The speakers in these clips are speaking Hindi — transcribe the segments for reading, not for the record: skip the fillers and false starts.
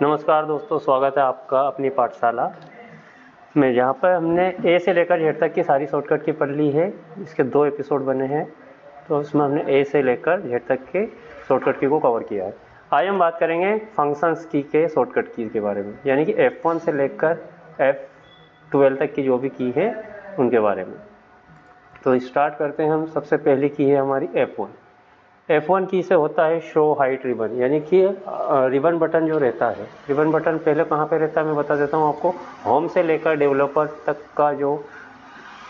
नमस्कार दोस्तों, स्वागत है आपका अपनी पाठशाला में, जहाँ पर हमने ए से लेकर जेड तक की सारी शॉर्टकट की पढ़ ली है। इसके 2 एपिसोड बने हैं, तो उसमें हमने ए से लेकर जेड तक के शॉर्टकट की को कवर किया है। आज हम बात करेंगे फंक्शंस की के शॉर्टकट की के बारे में, यानी कि F1 से लेकर F12 तक की जो भी की है उनके बारे में। तो स्टार्ट करते हैं हम। सबसे पहली की है हमारी F1। F1 की से होता है शो हाइट रिबन, यानी कि रिबन बटन जो रहता है, रिबन बटन पहले कहाँ पे रहता है मैं बता देता हूँ आपको। होम से लेकर डेवलपर तक का जो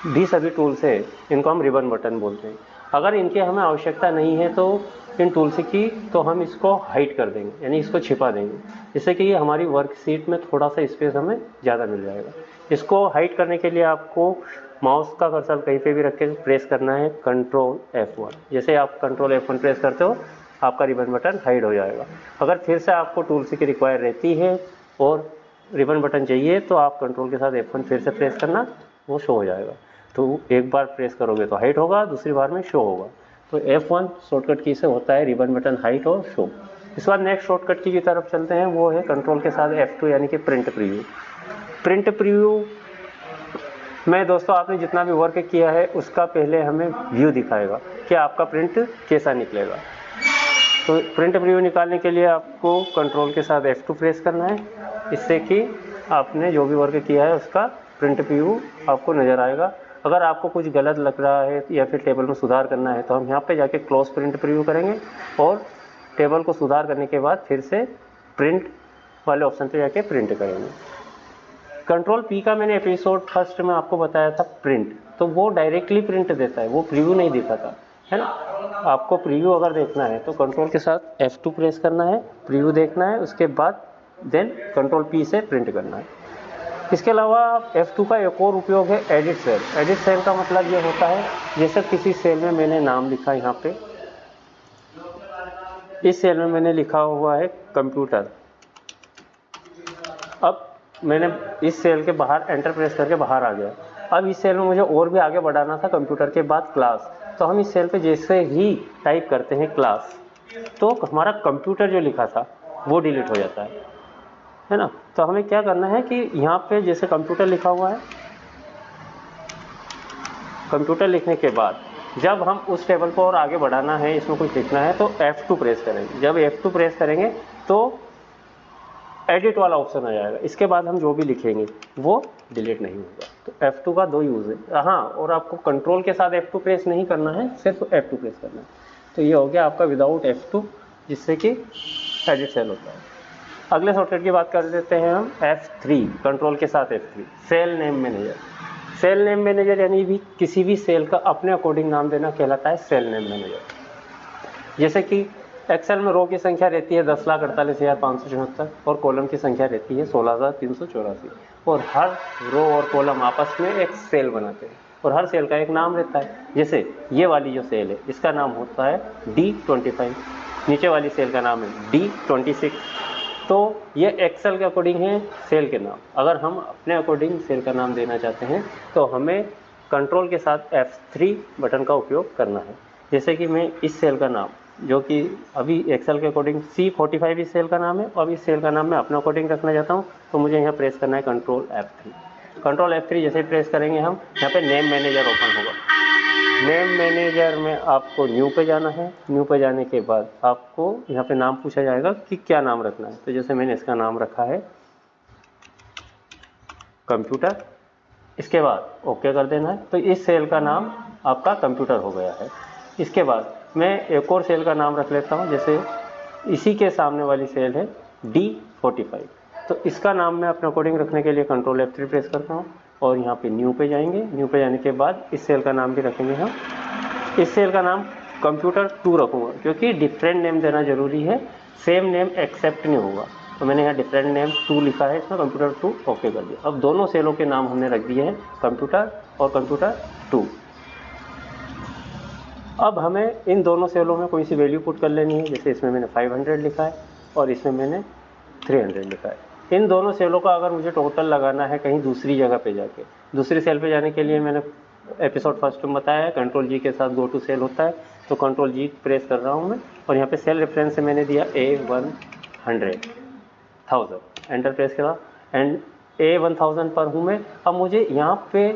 भी सभी टूल्स है इनको हम रिबन बटन बोलते हैं। अगर इनकी हमें आवश्यकता नहीं है तो इन टूल्स की तो हम इसको हाइड कर देंगे, यानी इसको छिपा देंगे, जिससे कि हमारी वर्कशीट में थोड़ा सा स्पेस हमें ज़्यादा मिल जाएगा। इसको हाइड करने के लिए आपको माउस का कर्सर कहीं पे भी रख के प्रेस करना है कंट्रोल F1। जैसे आप कंट्रोल F1 प्रेस करते हो आपका रिबन बटन हाइड हो जाएगा। अगर फिर से आपको टूल्स की रिक्वायर रहती है और रिबन बटन चाहिए तो आप कंट्रोल के साथ F1 फिर से प्रेस करना, वो शो हो जाएगा। तो एक बार प्रेस करोगे तो हाइट होगा, दूसरी बार में शो होगा। तो F1 शॉर्टकट की से होता है रिबन बटन हाइट और शो। इसके बाद नेक्स्ट शॉर्टकट की तरफ चलते हैं, वो है कंट्रोल के साथ F2, यानी कि प्रिंट प्रीव्यू। प्रिंट प्रीव्यू में दोस्तों आपने जितना भी वर्क किया है उसका पहले हमें व्यू दिखाएगा कि आपका प्रिंट कैसा निकलेगा। तो प्रिंट प्रीव्यू निकालने के लिए आपको कंट्रोल के साथ F2 प्रेस करना है, इससे कि आपने जो भी वर्क किया है उसका प्रिंट प्रीव्यू आपको नज़र आएगा। अगर आपको कुछ गलत लग रहा है या फिर टेबल में सुधार करना है तो हम यहाँ पे जाके क्लोज प्रिंट प्रीव्यू करेंगे और टेबल को सुधार करने के बाद फिर से प्रिंट वाले ऑप्शन पे जाके प्रिंट करेंगे। कंट्रोल P का मैंने एपिसोड फर्स्ट में आपको बताया था प्रिंट, तो वो डायरेक्टली प्रिंट देता है, वो प्रीव्यू नहीं दिखाता है ना। आपको प्रीव्यू अगर देखना है तो कंट्रोल के साथ F2 प्रेस करना है, प्रीव्यू देखना है, उसके बाद देन कंट्रोल P से प्रिंट करना है। इसके अलावा F2 का एक और उपयोग है एडिट सेल। एडिट सेल का मतलब ये होता है, जैसे किसी सेल में मैंने नाम लिखा, यहाँ पे इस सेल में मैंने लिखा हुआ है कंप्यूटर। अब मैंने इस सेल के बाहर एंटर प्रेस करके बाहर आ गया। अब इस सेल में मुझे और भी आगे बढ़ाना था कंप्यूटर के बाद क्लास, तो हम इस सेल पे जैसे ही टाइप करते हैं क्लास तो हमारा कंप्यूटर जो लिखा था वो डिलीट हो जाता है ना। तो हमें क्या करना है कि यहाँ पे जैसे कंप्यूटर लिखा हुआ है, कंप्यूटर लिखने के बाद जब हम उस टेबल को और आगे बढ़ाना है, इसमें कुछ लिखना है तो F2 प्रेस करेंगे। जब F2 प्रेस करेंगे तो एडिट वाला ऑप्शन आ जाएगा। इसके बाद हम जो भी लिखेंगे वो डिलीट नहीं होगा। तो F2 का 2 यूज़ है। हाँ, और आपको कंट्रोल के साथ F2 प्रेस नहीं करना है, सिर्फ F2 प्रेस करना है। तो ये हो गया आपका विदाउट F2, जिससे कि एडिट सेल होता है। अगले शॉर्टकट की बात कर देते हैं हम F3, कंट्रोल के साथ F3 cell name manager. Cell name manager यानी भी किसी भी सेल का अपने अकॉर्डिंग नाम देना कहलाता है सेल नेम मैनेजर। जैसे कि एक्सेल में रो की संख्या रहती है 10,48,574 और कॉलम की संख्या रहती है 16,384, और हर रो और कॉलम आपस में एक सेल बनाते हैं और हर सेल का एक नाम रहता है। जैसे ये वाली जो सेल है इसका नाम होता है D25, नीचे वाली सेल का नाम है D26। तो ये एक्सेल के अकॉर्डिंग है सेल के नाम। अगर हम अपने अकॉर्डिंग सेल का नाम देना चाहते हैं तो हमें कंट्रोल के साथ F3 बटन का उपयोग करना है। जैसे कि मैं इस सेल का नाम, जो कि अभी एक्सेल के अकॉर्डिंग C45 इस सेल का नाम है, और इस सेल का नाम मैं अपने अकॉर्डिंग रखना चाहता हूँ, तो मुझे यहाँ प्रेस करना है कंट्रोल F3। कंट्रोल F3 जैसे प्रेस करेंगे हम, यहाँ पे नेम मैनेजर ओपन होगा। नेम मैनेजर में आपको न्यू पे जाना है। न्यू पे जाने के बाद आपको यहाँ पे नाम पूछा जाएगा कि क्या नाम रखना है। तो जैसे मैंने इसका नाम रखा है कंप्यूटर, इसके बाद ओके कर देना है। तो इस सेल का नाम आपका कंप्यूटर हो गया है। इसके बाद मैं एक और सेल का नाम रख लेता हूँ, जैसे इसी के सामने वाली सेल है D45, तो इसका नाम मैं अपने अकॉर्डिंग रखने के लिए कंट्रोल F3 प्रेस करता हूँ और यहाँ पे न्यू पे जाएंगे। न्यू पे जाने के बाद इस सेल का नाम भी रखेंगे हम। इस सेल का नाम कंप्यूटर 2 रखूँगा, क्योंकि डिफरेंट नेम देना जरूरी है, सेम नेम एक्सेप्ट नहीं होगा। तो मैंने यहाँ डिफरेंट नेम 2 लिखा है, इसमें कंप्यूटर 2 ओके कर दिया। अब दोनों सेलों के नाम हमने रख दिए हैं, कंप्यूटर और कंप्यूटर 2। अब हमें इन दोनों सेलों में कोई सी वैल्यू पुट कर लेनी है। जैसे इसमें मैंने 500 लिखा है और इसमें मैंने 300 लिखा है। इन दोनों सेलों का अगर मुझे टोटल लगाना है कहीं दूसरी जगह पे जाके, दूसरी सेल पे जाने के लिए मैंने एपिसोड फर्स्ट में बताया है कंट्रोल G के साथ गो टू सेल होता है। तो कंट्रोल G प्रेस कर रहा हूँ मैं और यहाँ पे सेल रेफरेंस से मैंने दिया A100। 1000 एंटर प्रेस करा एंड A1000 पर हूँ मैं। अब मुझे यहाँ पे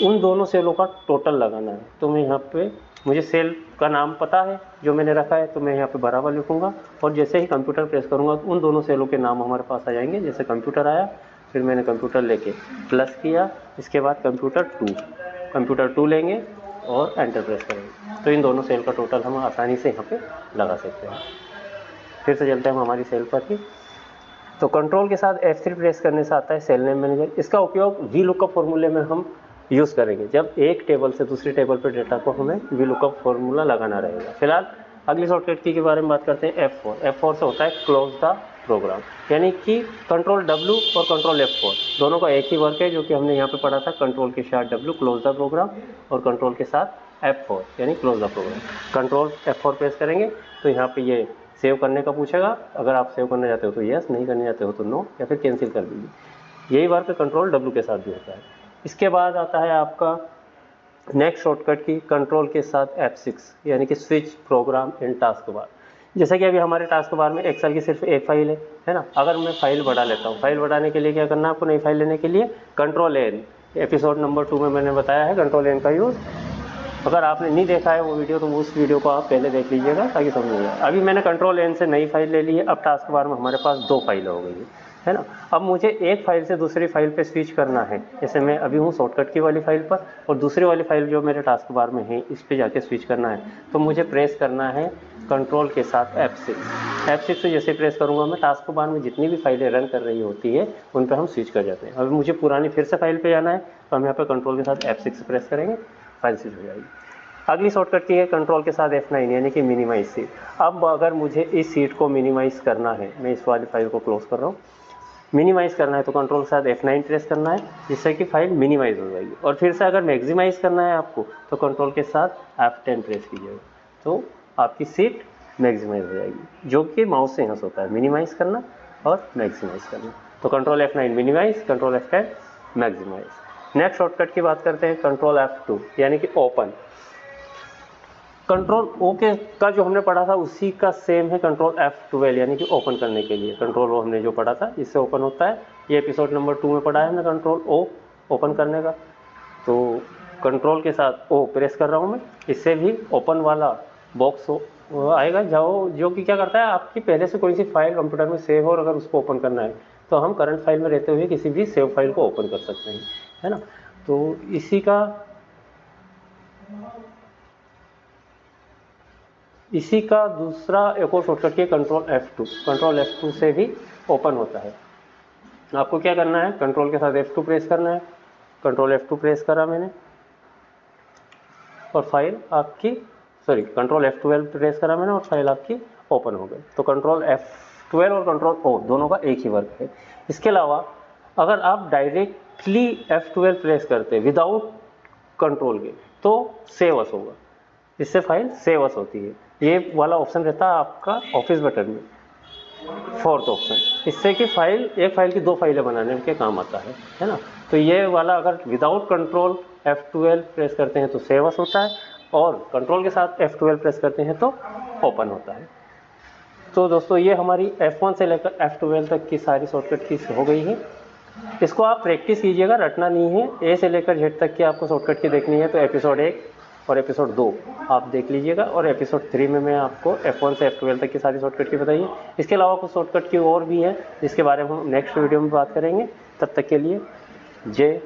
उन दोनों सेलों का टोटल लगाना है, तो मैं यहाँ पे मुझे सेल का नाम पता है जो मैंने रखा है, तो मैं यहाँ पे बराबर लिखूँगा और जैसे ही कंप्यूटर प्रेस करूँगा तो उन दोनों सेलों के नाम हमारे पास आ जाएंगे। जैसे कंप्यूटर आया, फिर मैंने कंप्यूटर लेके प्लस किया, इसके बाद कंप्यूटर 2 लेंगे और एंटर प्रेस करेंगे, तो इन दोनों सेल का टोटल हम आसानी से यहाँ पे लगा सकते हैं। फिर से चलते हैं हम हमारी सेल पर ही। तो कंट्रोल के साथ F3 प्रेस करने से आता है सेल नेम मैनेजर। इसका उपयोग VLOOKUP फॉर्मूले में हम यूज़ करेंगे जब एक टेबल से दूसरी टेबल पर डेटा को हमें VLOOKUP फॉर्मूला लगाना रहेगा। फिलहाल अगली शॉर्टकट की के बारे में बात करते हैं F4 से होता है क्लोज द प्रोग्राम, यानी कि कंट्रोल W और कंट्रोल F4 दोनों का एक ही वर्क है जो कि हमने यहाँ पे पढ़ा था। कंट्रोल के साथ W क्लोज द प्रोग्राम और कंट्रोल के साथ F4 यानी close the program. Control F4 press करेंगे तो यहाँ पे ये सेव करने का पूछेगा, अगर आप सेव करना चाहते हो तो यस, नहीं करना चाहते हो तो नो या फिर कैंसिल कर दीजिए। यही वर्क कंट्रोल W के साथ भी होता है। इसके बाद आता है आपका नेक्स्ट शॉर्टकट की कंट्रोल के साथ F6 यानी कि स्विच प्रोग्राम इन टास्क बार। जैसे कि अभी हमारे टास्क बार में एक्सेल की सिर्फ एक फाइल है ना। अगर मैं फाइल बढ़ा लेता हूँ, फाइल बढ़ाने के लिए क्या करना है आपको, नई फाइल लेने के लिए कंट्रोल N, एपिसोड नंबर 2 में मैंने बताया है कंट्रोल N का यूज़। अगर आपने नहीं देखा है वो वीडियो तो उस वीडियो को आप पहले देख लीजिएगा ताकि समझ में आए। अभी मैंने कंट्रोल N से नई फाइल ले ली है, अब टास्क बार में हमारे पास 2 फाइलें हो गई है ना। अब मुझे एक फाइल से दूसरी फाइल पे स्विच करना है। जैसे मैं अभी हूँ शॉर्टकट की वाली फाइल पर और दूसरी वाली फाइल जो मेरे टास्क बार में है इस पे जाके स्विच करना है, तो मुझे प्रेस करना है कंट्रोल के साथ F6 से जैसे प्रेस करूँगा मैं टास्क बार में जितनी भी फाइलें रन कर रही होती है उन पर हम स्विच कर जाते हैं। अब मुझे पुरानी फिर से फाइल पर जाना है तो हम यहाँ पर कंट्रोल के साथ F6 प्रेस करेंगे, फाइल स्विच हो जाएगी। अगली शॉर्टकट की है कंट्रोल के साथ F9 यानी कि मिनिमाइज सीट। अब अगर मुझे इस सीट को मिनिमाइज़ करना है, मैं इस वाली फाइल को क्लोज कर रहा हूँ, मिनिमाइज़ करना है तो कंट्रोल के साथ F9 प्रेस करना है जिससे कि फाइल मिनिमाइज़ हो जाएगी। और फिर से अगर मैक्सिमाइज़ करना है आपको तो कंट्रोल के साथ F10 प्रेस कीजिएगा तो आपकी सीट मैक्सिमाइज़ हो जाएगी, जो कि माउस से यहाँ से होता है मिनिमाइज़ करना और मैक्सिमाइज़ करना। तो control F9 minimise, control F10 maximise. Next shortcut की बात करते हैं कंट्रोल F2 यानी कि ओपन। कंट्रोल O के का जो हमने पढ़ा था उसी का सेम है कंट्रोल F12 यानी कि ओपन करने के लिए। कंट्रोल O हमने जो पढ़ा था इससे ओपन होता है। ये एपिसोड नंबर 2 में पढ़ा है हमने कंट्रोल O ओपन करने का। तो कंट्रोल के साथ O प्रेस कर रहा हूँ मैं, इससे भी ओपन वाला बॉक्स आएगा जो कि क्या करता है, आपकी पहले से कोई सी फाइल कंप्यूटर में सेव हो और अगर उसको ओपन करना है तो हम करंट फाइल में रहते हुए किसी भी सेव फाइल को ओपन कर सकते हैं, है ना। तो इसी का दूसरा एक और शॉर्टकट की कंट्रोल F2 से भी ओपन होता है। आपको क्या करना है, कंट्रोल के साथ F2 प्रेस करना है। कंट्रोल F2 प्रेस करा मैंने और फाइल आपकी कंट्रोल F12 प्रेस करा मैंने और फाइल आपकी ओपन हो गई। तो कंट्रोल F12 और कंट्रोल O दोनों का एक ही वर्क है। इसके अलावा अगर आप डायरेक्टली F12 प्रेस करते विदाउट कंट्रोल के तो सेव अस होगा, इससे फाइल सेव अस होती है। ये वाला ऑप्शन रहता है आपका ऑफिस बटन में, 4th ऑप्शन, इससे कि एक फाइल की 2 फाइलें बनाने के काम आता है ना। तो ये वाला अगर विदाउट कंट्रोल F12 प्रेस करते हैं तो सेव अस होता है और कंट्रोल के साथ F12 प्रेस करते हैं तो ओपन होता है। तो दोस्तों ये हमारी F1 से लेकर F12 तक की सारी शॉर्टकट कीज हो गई है। इसको आप प्रैक्टिस कीजिएगा, रटना नहीं है। A से लेकर Z तक की आपको शॉर्टकट की देखनी है तो एपिसोड 1 और एपिसोड 2 आप देख लीजिएगा और एपिसोड 3 में मैं आपको F1 से F12 तक की सारी शॉर्टकट की बताइए। इसके अलावा कुछ शॉर्टकट की और भी है जिसके बारे में हम नेक्स्ट वीडियो में बात करेंगे। तब तक के लिए जय